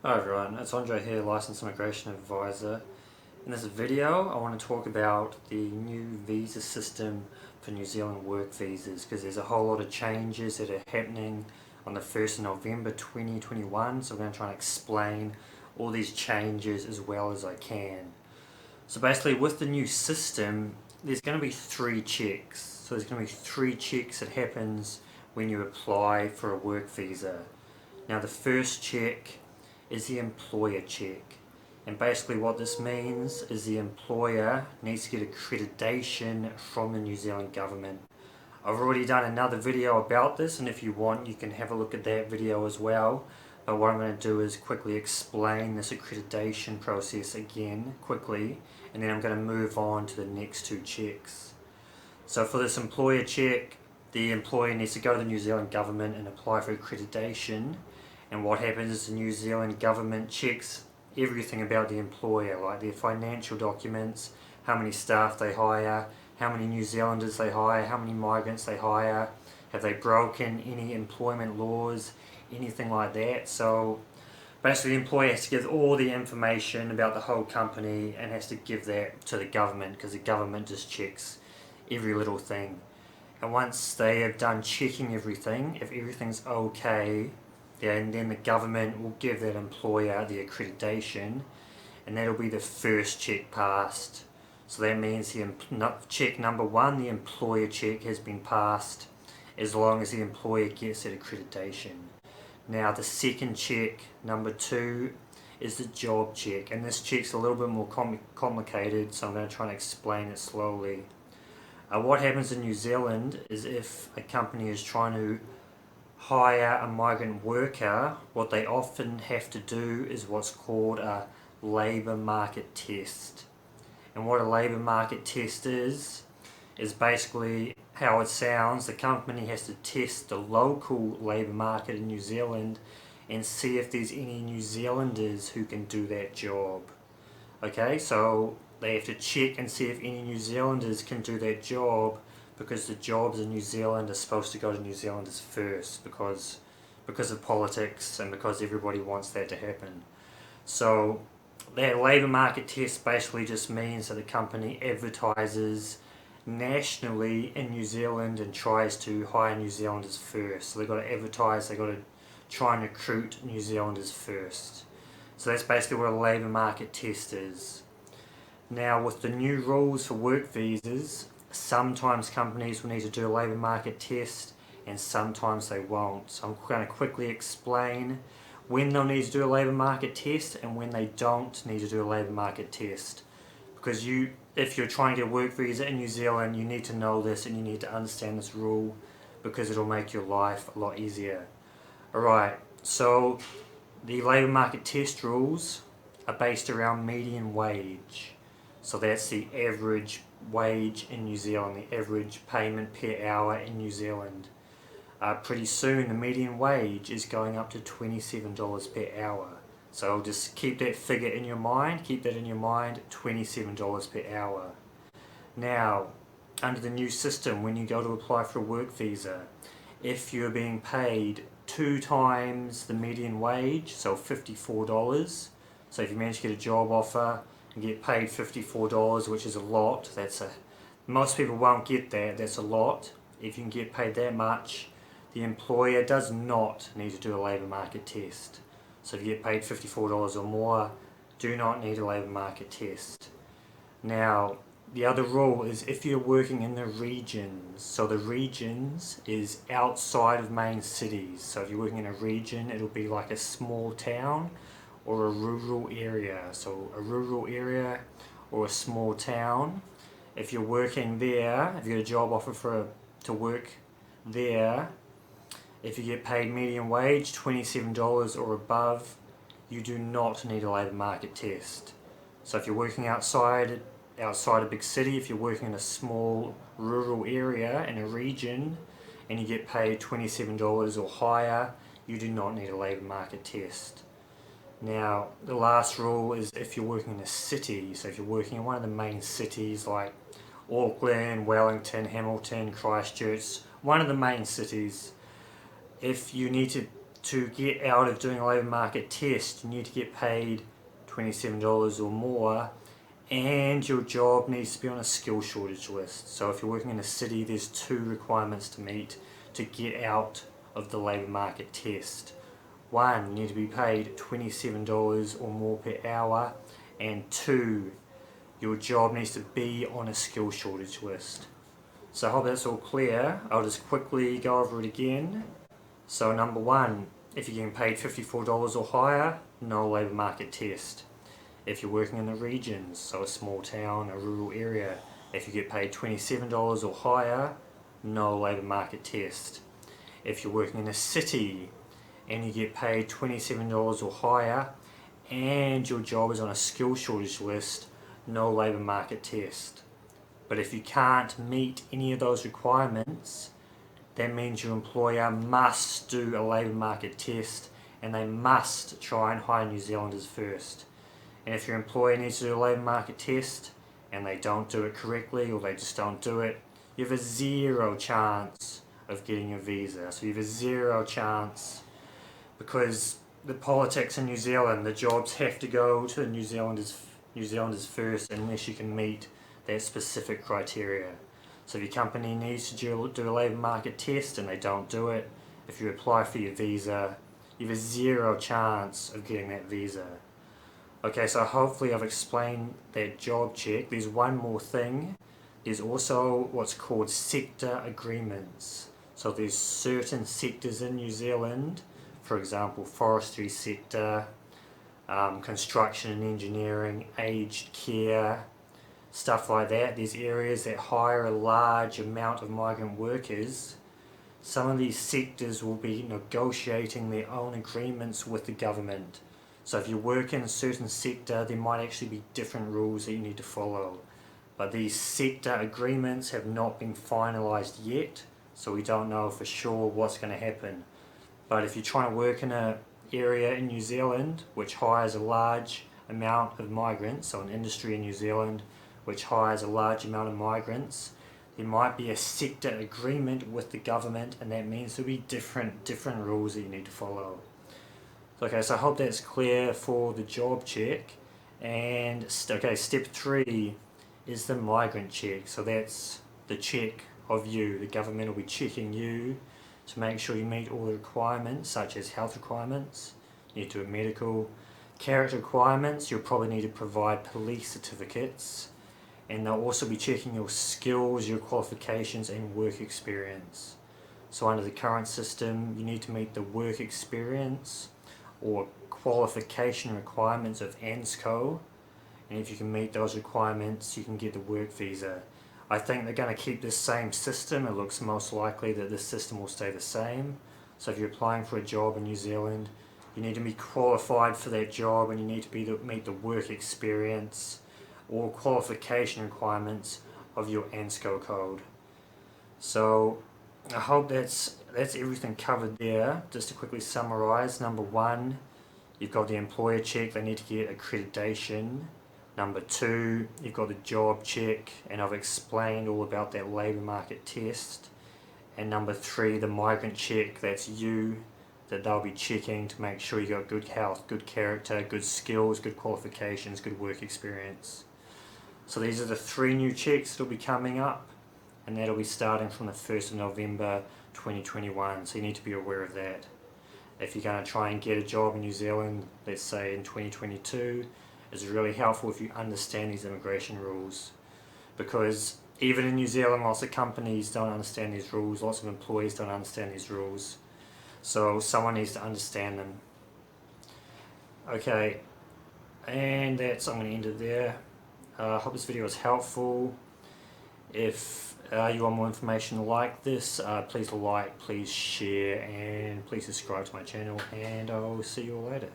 Hi everyone, it's Andre here, Licensed Immigration Advisor. In this video I want to talk about the new visa system for New Zealand work visas, because there's a whole lot of changes that are happening on the 1st of November 2021, so I'm going to try and explain all these changes as well as I can. So basically with the new system there's going to be 3 checks. So there's going to be 3 checks that happens when you apply for a work visa. Now the first check is the employer check, and basically what this means is the employer needs to get accreditation from the New Zealand government. I've already done another video about this, and if you want you can have a look at that video as well, but what I'm going to do is quickly explain this accreditation process again quickly, and then I'm going to move on to the next 2 checks. So for this employer check, the employer needs to go to the New Zealand government and apply for accreditation. And what happens is the New Zealand government checks everything about the employer, like their financial documents, how many staff they hire, how many New Zealanders they hire, how many migrants they hire, have they broken any employment laws, anything like that. So basically the employer has to give all the information about the whole company and has to give that to the government, because the government just checks every little thing. And once they have done checking everything, if everything's okay, then the government will give that employer the accreditation, and that'll be the first check passed. So that means the check number 1, the employer check, has been passed as long as the employer gets that accreditation. Now the second check, number 2, is the job check, and this check's a little bit more complicated, so I'm going to try and explain it slowly. What happens in New Zealand is if a company is trying to hire a migrant worker, what they often have to do is what's called a labour market test. And what a labour market test is basically how it sounds. The company has to test the local labour market in New Zealand and see if there's any New Zealanders who can do that job. Okay, so they have to check and see if any New Zealanders can do that job, because the jobs in New Zealand are supposed to go to New Zealanders first because of politics and because everybody wants that to happen. So that labour market test basically just means that the company advertises nationally in New Zealand and tries to hire New Zealanders first. So they've got to advertise, they've got to try and recruit New Zealanders first. So that's basically what a labour market test is. Now with the new rules for work visas, sometimes companies will need to do a labour market test and sometimes they won't. So I'm going to quickly explain when they'll need to do a labour market test and when they don't need to do a labour market test. Because if you're trying to get a work visa in New Zealand, you need to know this and you need to understand this rule, because it'll make your life a lot easier. Alright, so the labour market test rules are based around median wage. So that's the average wage in New Zealand, the average payment per hour in New Zealand. Pretty soon the median wage is going up to $27 per hour. So just keep that figure in your mind, $27 per hour. Now, under the new system, when you go to apply for a work visa, if you're being paid 2 times the median wage, so $54, so if you manage to get a job offer and get paid $54, which is a lot, most people won't get that, that's a lot. If you can get paid that much, the employer does not need to do a labour market test. So if you get paid $54 or more, do not need a labour market test. Now, the other rule is if you're working in the regions. So the regions is outside of main cities. So if you're working in a region, it'll be like a small town or a rural area. So a rural area or a small town. If you're working there, if you get a job offer to work there, if you get paid median wage, $27 or above, you do not need a labour market test. So if you're working outside a big city, if you're working in a small rural area in a region and you get paid $27 or higher, you do not need a labour market test. Now, the last rule is if you're working in a city, so if you're working in one of the main cities like Auckland, Wellington, Hamilton, Christchurch, one of the main cities, if you need to to get out of doing a labour market test, you need to get paid $27 or more, and your job needs to be on a skill shortage list. So if you're working in a city, there's 2 requirements to meet to get out of the labour market test. 1, you need to be paid $27 or more per hour, and 2, your job needs to be on a skill shortage list. So I hope that's all clear. I'll just quickly go over it again. So number 1, if you're getting paid $54 or higher, no labour market test. If you're working in the regions, so a small town, a rural area, if you get paid $27 or higher, no labour market test. If you're working in a city and you get paid $27 or higher and your job is on a skill shortage list, no labour market test. But if you can't meet any of those requirements, that means your employer must do a labour market test, and they must try and hire New Zealanders first. And if your employer needs to do a labour market test and they don't do it correctly, or they just don't do it, you have a 0 chance of getting a visa. So you have a 0 chance, because the politics in New Zealand, the jobs have to go to New Zealanders first unless you can meet that specific criteria. So if your company needs to do a labour market test and they don't do it, if you apply for your visa, you have a 0 chance of getting that visa. Okay, so hopefully I've explained that job check. There's one more thing. There's also what's called sector agreements. So there's certain sectors in New Zealand, for example forestry sector, construction and engineering, aged care, stuff like that. There's areas that hire a large amount of migrant workers. Some of these sectors will be negotiating their own agreements with the government. So if you work in a certain sector, there might actually be different rules that you need to follow. But these sector agreements have not been finalised yet, so we don't know for sure what's going to happen. But if you're trying to work in an area in New Zealand which hires a large amount of migrants, so an industry in New Zealand which hires a large amount of migrants, there might be a sector agreement with the government, and that means there'll be different rules that you need to follow. Okay, so I hope that's clear for the job check. And okay, step 3 is the migrant check. So that's the check of you. The government will be checking you to make sure you meet all the requirements, such as health requirements. You need to do a medical. Character requirements, you'll probably need to provide police certificates. And they'll also be checking your skills, your qualifications and work experience. So under the current system, you need to meet the work experience or qualification requirements of ANZCO, and if you can meet those requirements you can get the work visa. I think they're going to keep this same system. It looks most likely that this system will stay the same. So if you're applying for a job in New Zealand, you need to be qualified for that job, and you need to meet the work experience or qualification requirements of your ANZCO code. So I hope that's everything covered there. Just to quickly summarise, number 1, you've got the employer check, they need to get accreditation. Number 2, you've got the job check, and I've explained all about that labour market test. And number 3, the migrant check, that's you, that they'll be checking to make sure you got good health, good character, good skills, good qualifications, good work experience. So these are the 3 new checks that will be coming up, and that'll be starting from the 1st of November 2021, so you need to be aware of that. If you're going to try and get a job in New Zealand, let's say in 2022, it's really helpful if you understand these immigration rules, because even in New Zealand lots of companies don't understand these rules, lots of employees don't understand these rules, so someone needs to understand them. Okay, and I'm going to end it there. I hope this video was helpful. If you want more information like this, please like, please share, and please subscribe to my channel, and I'll see you all later.